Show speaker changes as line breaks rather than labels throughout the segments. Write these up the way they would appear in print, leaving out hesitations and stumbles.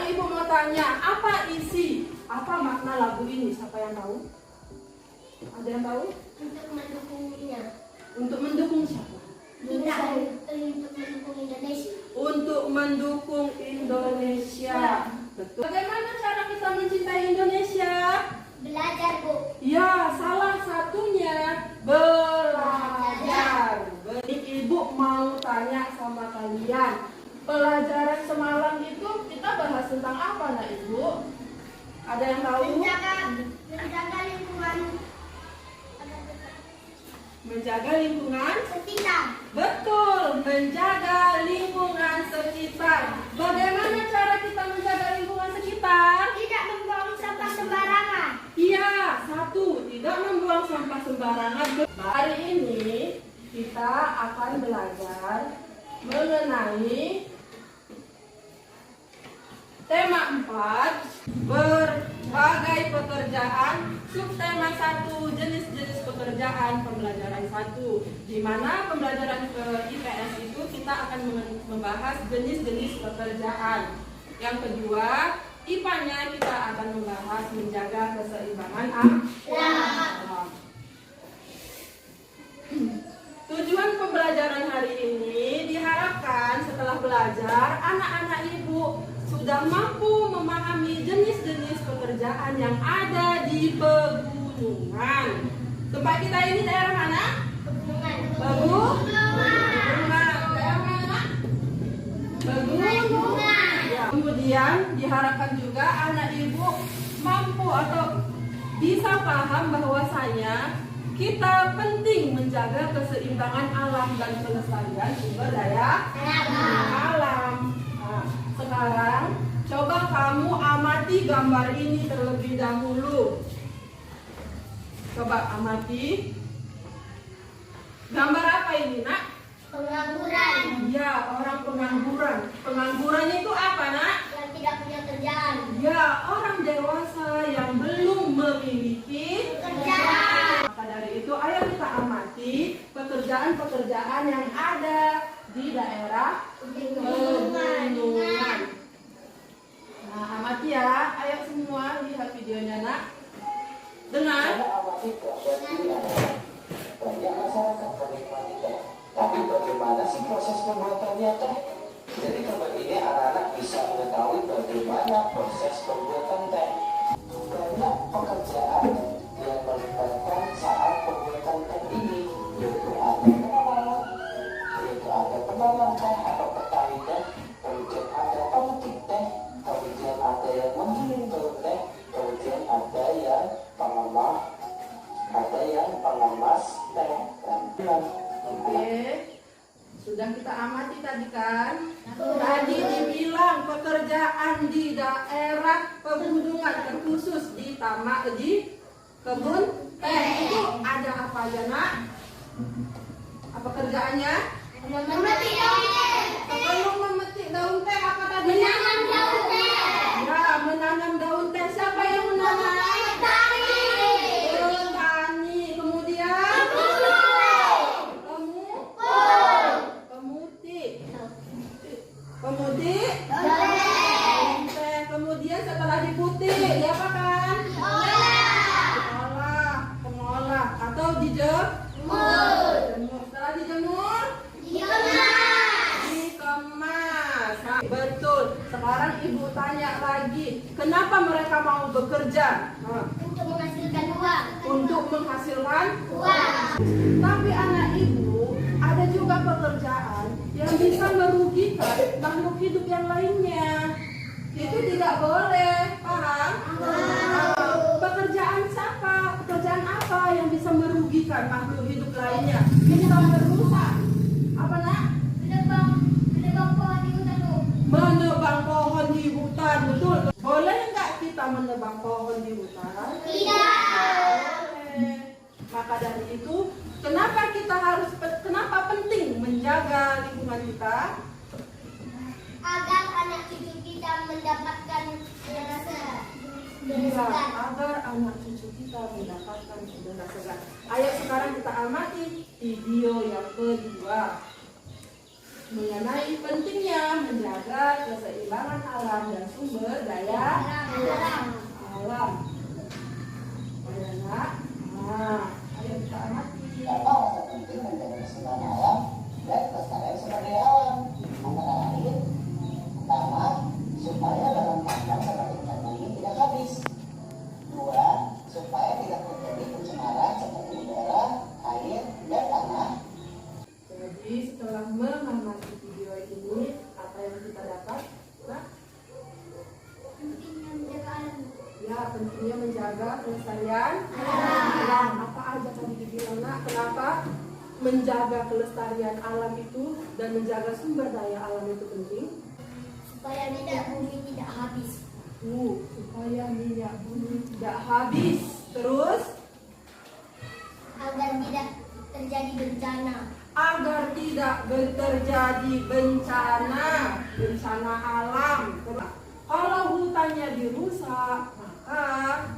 Sekarang ibu mau tanya, apa makna lagu ini? Siapa yang tahu? Ada yang tahu?
Untuk mendukungnya.
Untuk mendukung siapa?
Untuk mendukung Indonesia.
Untuk mendukung Indonesia. Betul. Bagaimana cara kita mencintai Indonesia?
Belajar, Bu.
Ya, salah satunya belajar. Ibu mau tanya sama kalian, pelajaran semalam itu kita bahas tentang apa, nak Ibu? Ada yang tahu?
Menjaga lingkungan.
Menjaga lingkungan
Sekitar.
betul, menjaga lingkungan sekitar. Bagaimana cara kita menjaga lingkungan sekitar?
Tidak membuang sampah sembarangan.
Iya, satu, tidak membuang sampah sembarangan. Hari ini kita akan belajar mengenai tema 4, berbagai pekerjaan. Subtema 1, jenis-jenis pekerjaan pembelajaran 1. Di mana pembelajaran IPS itu kita akan membahas jenis-jenis pekerjaan. Yang kedua, IPA-nya kita akan membahas menjaga keseimbangan alam. Tujuan pembelajaran hari ini diharapkan setelah belajar, anak-anak ibu sudah mampu memahami jenis-jenis pekerjaan yang ada di pegunungan. Tempat kita ini daerah mana? Pegunungan. Daerah mana? Pegunungan. Ya. Kemudian diharapkan juga anak ibu mampu atau bisa paham bahwasanya kita penting menjaga keseimbangan alam dan kelestarian sumber daya alam. Nah, sekarang coba kamu amati gambar ini terlebih dahulu. Coba amati. Gambar apa ini, nak?
Pengangguran.
Ya, orang pengangguran. Pengangguran itu apa, nak?
Yang tidak punya kerjaan.
Ya, orang dewasa yang belum memiliki
Kerjaan.
Maka dari itu, ayo kita amati pekerjaan-pekerjaan yang ada di daerah pegunungan. Nah, amati ya. Ayo semua lihat videonya, nak. Dengar.
Banyak masyarakat menikmati teh, tapi bagaimana sih proses pembuatannya teh? Jadi kali ini anak-anak bisa mengetahui bagaimana proses pembuatan teh. Banyak pekerjaan yang melibatkan saat pembuatan teh ini, yaitu ada penanam teh atau petani teh, kemudian ada pemetik teh, kemudian ada yang menggiling daun teh, kemudian ada yang pengemas teh dan bulan.
Oke. Sudah kita amati tadi kan? Tadi dibilang pekerjaan di daerah pegunungan, terkhusus di kebun teh itu ada apa aja, nak? Apa kerjaannya?
Memetik daun teh.
Sebelum memetik daun teh apa tadi?
Menanam daun teh.
Ya, menanam daun teh. Siapa yang menanam?
Petani.
Petani. Kemudian pemutih daun teh. Kemudian setelah diputih, diapakan? Pengolah atau dijemur. Setelah dijemur, dikemas. Nah, betul. Sekarang ibu tanya lagi, kenapa mereka mau bekerja?
Untuk menghasilkan uang.
Untuk menghasilkan
Uang.
Tapi anak ibu, ada juga pekerjaan yang bisa merugikan makhluk hidup yang lainnya. Itu tidak boleh, paham? Pekerjaan siapa? Pekerjaan apa yang bisa merugikan makhluk hidup lainnya? Bisa merusak. Apa, nak?
Menebang pohon di hutan, Bu.
Menebang pohon di hutan, betul. Boleh nggak kita menebang pohon di hutan?
Tidak.
Boleh. Maka dari itu, kenapa penting menjaga lingkungan kita?
Agar anak cucu kita mendapatkan udara segar.
Iya, agar anak cucu kita mendapatkan udara segar. Ayo sekarang kita amati video yang kedua. mengenai pentingnya menjaga keseimbangan alam dan sumber daya alam. Ayo nak, ayo kita amati.
Apa alasan penting menjaga keseimbangan alam dan kelestarian sumber daya alam? Antara lain, pertama, supaya dalam kandang seperti ikan bumi tidak habis. Dua, supaya tidak terjadi pencemaran seperti udara, air, dan tanah.
Jadi setelah mengamati video ini, apa yang kita dapat? Nah,
Pentingnya menjaga alam.
ya pentingnya menjaga kelestarian alam. Apa aja tadi dibilang nak? Kenapa menjaga kelestarian alam itu dan menjaga sumber daya alam itu penting?
Supaya minyak bumi tidak habis.
Supaya minyak bumi tidak habis. Terus
Agar tidak terjadi bencana.
agar tidak terjadi bencana alam. Kalau hutannya dirusak, maka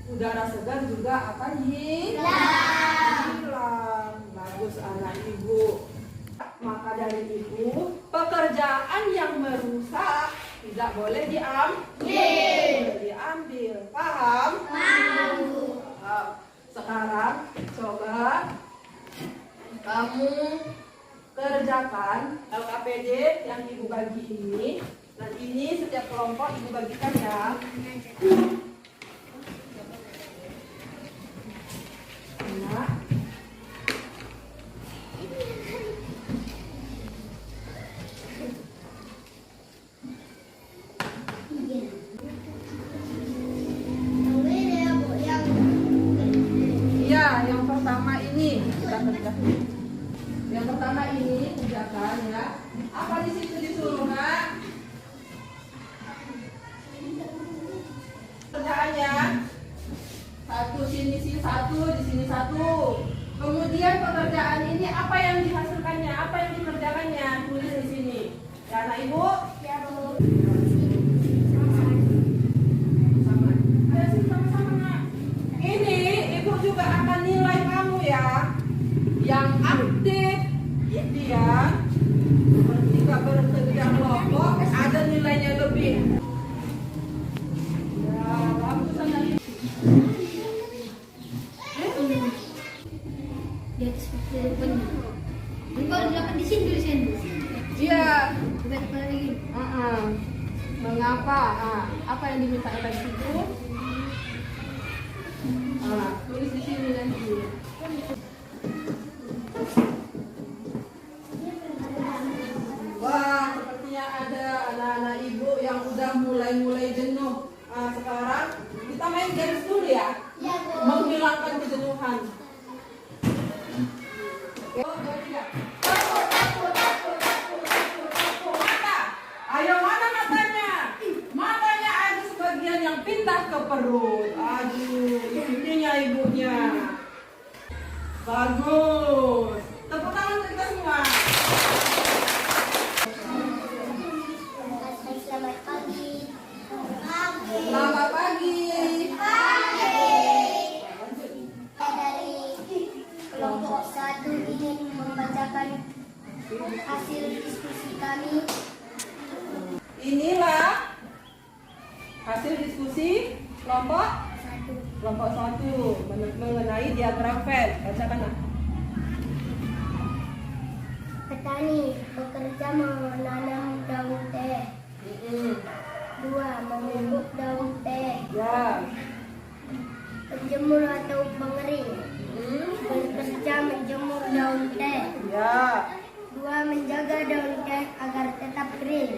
udara segar juga akan hilang. Bagus anak ibu. Maka dari itu pekerjaan yang merusak tidak boleh diambil. Paham? Sekarang coba kamu kerjakan LKPD yang ibu bagi ini. Dan ini setiap kelompok ibu bagikan ya. Nah. Iya, yang pertama ini kita kerjakan. Yang pertama ini kerjakan ya. Apa di situ disuruh nak? Kerjaannya satu sini satu di sini satu. Kemudian pekerjaan ini apa yang dihasilkannya? Apa yang dikerjakannya? Tulis di sini. Ya anak ibu.
Ya, Bu.
Sama. Ayo sini sama-sama nak. Ini ibu juga akan nilai kamu ya. Yang aktif ini ya. Ketika bekerja kelompok ada nilainya lebih. Ya, bagus anak ibu.
Di atas depan. Kalau dapat di sini tulisan.
Iya.
Coba lagi.
Mengapa? Apa yang diminta oleh situ? Tulis di sini nanti. Wah, sepertinya ada anak-anak ibu yang udah mulai jenuh. Sekarang kita main games dulu ya.
Ya, Bu.
Menghilangkan kejenuhan. Oke, 2, 3. Takut. Mata. Ayo, mana matanya? Matanya ada sebagian yang pindah ke perut. Aduh, ibunya ibunya. Bagus. Tepuk tangan untuk kita semua.
Selamat pagi.
Selamat pagi.
Dari kelompok 1 ingin membacakan hasil diskusi kami.
Inilah hasil diskusi kelompok 1 mengenai diagram Venn. Bacakan nak.
Petani bekerja menanam daun teh. 2. Membubuk daun teh.
Ya.
Penjemur atau pengering bekerja menjemur daun teh.
Ya.
2. Menjaga daun teh agar tetap kering.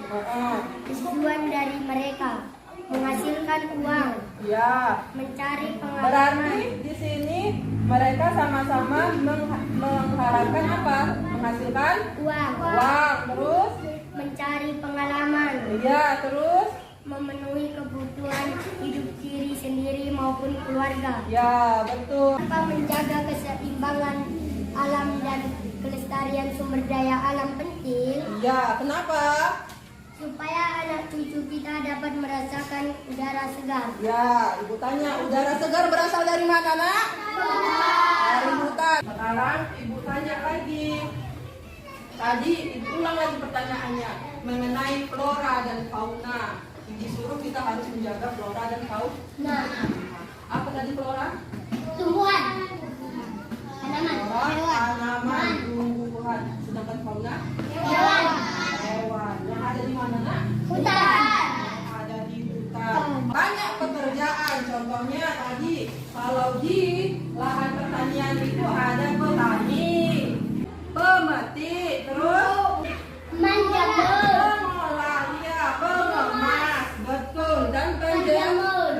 Tujuan dari mereka menghasilkan uang,
Ya.
mencari
Berarti
pengalaman.
di sini mereka sama-sama mengharapkan apa? Menghasilkan
Uang,
terus?
mencari pengalaman,
Iya, terus?
memenuhi kebutuhan hidup diri sendiri maupun keluarga.
Ya, betul.
Tanpa menjaga keseimbangan alam dan kelestarian sumber daya alam penting
Ya, kenapa?
supaya anak cucu kita dapat merasakan udara segar.
Ya, ibu tanya, udara segar berasal dari mana, nak? Dari hutan. Sekarang ibu tanya lagi. Tadi ulang lagi pertanyaannya mengenai flora dan fauna. Disuruh kita harus menjaga flora dan fauna. Apa tadi flora?
Tumbuhan.
Flora, tanaman, tumbuhan. Sedangkan fauna?
Hewan.
Hewan. Yang ada di mana, Nak?
Hutan.
Ada di hutan. Banyak pekerjaan. Contohnya tadi kalau di lahan pertanian itu ada petani, pemetik, terus pengolah, ya, pengemas, betul, dan penjemur.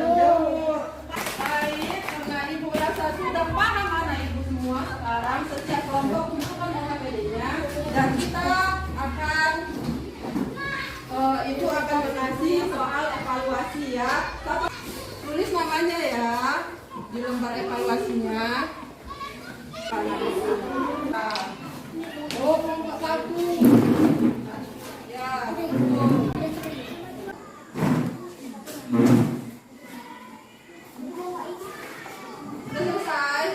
Baik, karena ibu rasa sudah paham anak ibu semua sekarang setiap kelompok kumpulkan OHPD-nya dan kita akan ibu akan mengasih soal evaluasi ya. Tulis namanya ya di lembar evaluasinya. Oh, kelompok 1. Ya, betul. Sudah selesai?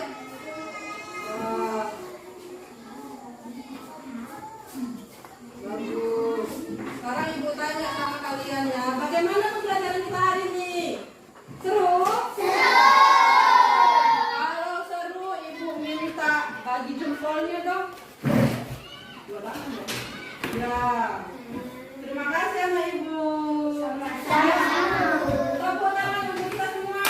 Bagus. Sekarang ibu tanya sama kalian ya, bagaimana pembelajaran kita hari ini? Seru? Kalau seru, ibu minta bagi jempolnya dong. Dua tangan dong. Ya. Terima kasih anak ibu. Tepuk tangan untuk kita semua.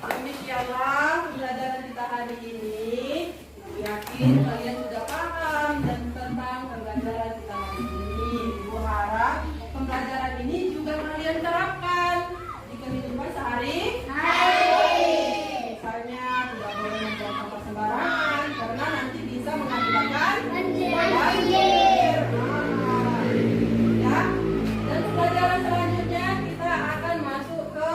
Demikianlah pembelajaran kita hari ini. Ibu yakin kalian sudah paham dan tentang pembelajaran kita hari ini. Ibu harap pembelajaran ini juga kalian terapkan di kehidupan sehari-hari. Misalnya tidak boleh membuang sampah sembarangan karena nanti bisa mengakibatkan banjir. Ya. Dan pembelajaran selanjutnya kita akan masuk ke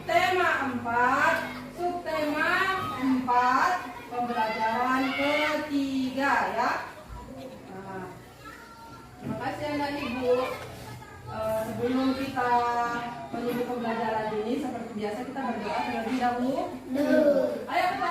tema 4, subtema 4, pembelajaran ketiga ya. Nah, terima kasih anak ibu. Sebelum kita menuju pembelajaran ini, seperti biasa kita berdoa terlebih dahulu. Ayo kita